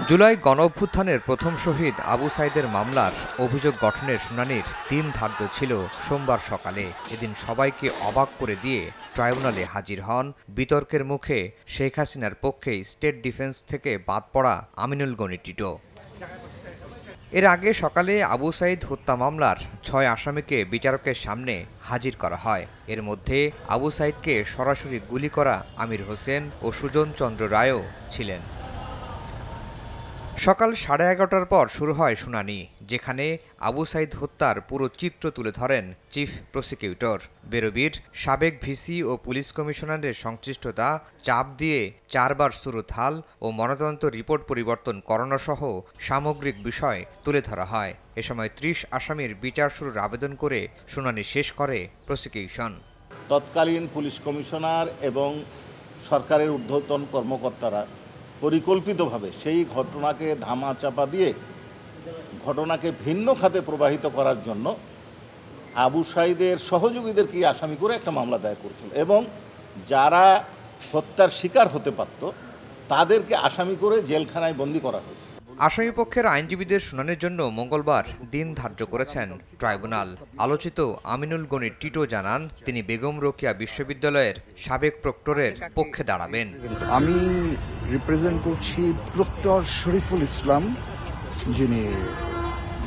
জুলাই গণঅভ্যুত্থানের প্রথম শহীদ আবু সাইদের মামলার অভিযোগ গঠনের শুনানির দিন ধার্য ছিল সোমবার সকালে। এদিন সবাইকে অবাক করে দিয়ে ট্রাইব্যুনালে হাজির হন বিতর্কের মুখে শেখ হাসিনার পক্ষে স্টেট ডিফেন্স থেকে বাদ পড়া আমিনুল গনি টিটো। এর আগে সকালে আবু সাইদ হত্যা মামলার ৬ আসামিকে বিচারকের সামনে হাজির করা হয়। এর মধ্যে আবু সাইদকে সরাসরি গুলি করা আমির হোসেন ও সুজন চন্দ্র রায়ও ছিলেন। সকাল 11:30টার পর শুরু হয় শুনানি, যেখানে আবু সাইদ হত্যার পুরো চিত্র তুলে ধরেন চিফ প্রসিকিউটর। বেরবির সাবেক ভিসি ও পুলিশ কমিশনারের সংশ্লিষ্টতা, চাপ দিয়ে 4 বার সুরত হাল ও ময়নাতদন্ত রিপোর্ট পরিবর্তন করানোসহ সামগ্রিক বিষয় তুলে ধরা হয়। এ সময় 30 আসামির বিচার শুরুর আবেদন করে শুনানি শেষ করে প্রসিকিউশন। তৎকালীন পুলিশ কমিশনার এবং সরকারের ঊর্ধ্বতন কর্মকর্তারা পরিকল্পিতভাবে সেই ঘটনাকে ধামাচাপা দিয়ে ঘটনাকে ভিন্ন খাতে প্রবাহিত করার জন্য আবু সাইদের সহযোগীদেরকে আসামি করে একটা মামলা দায়ের করেছিল এবং যারা হত্যার শিকার হতে পারত তাদেরকে আসামি করে জেলখানায় বন্দী করা হয়েছে। আসামিপক্ষের আইনজীবীদের শুনানির জন্য মঙ্গলবার দিন ধার্য করেছেন ট্রাইব্যুনাল। আলোচিত আমিনুল গনি টিটো জানান, তিনি বেগম রোকেয়া বিশ্ববিদ্যালয়ের সাবেক প্রক্টরের পক্ষে দাঁড়াবেন। আমি রিপ্রেজেন্ট করছি প্রক্টর শরীফুল ইসলাম, যিনি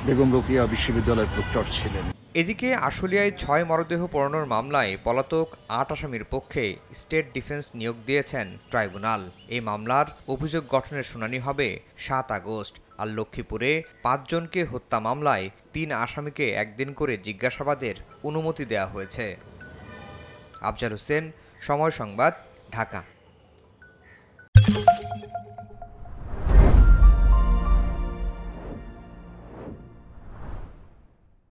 বেগম রোকেয়া বিশ্ববিদ্যালয়ের প্রক্টর ছিলেন। এদিকে আশুলিয়ায় 6 মরদেহ পোড়ানোর মামলায় পলাতক 8 আসামির পক্ষে স্টেট ডিফেন্স নিয়োগ দিয়েছেন ট্রাইব্যুনাল। এই মামলার অভিযোগ গঠনের শুনানি হবে 7 আগস্ট। আর লক্ষ্মীপুরে 5 জনকে হত্যা মামলায় 3 আসামিকে একদিন করে জিজ্ঞাসাবাদের অনুমতি দেওয়া হয়েছে। আফজাল হোসেন, সময় সংবাদ, ঢাকা।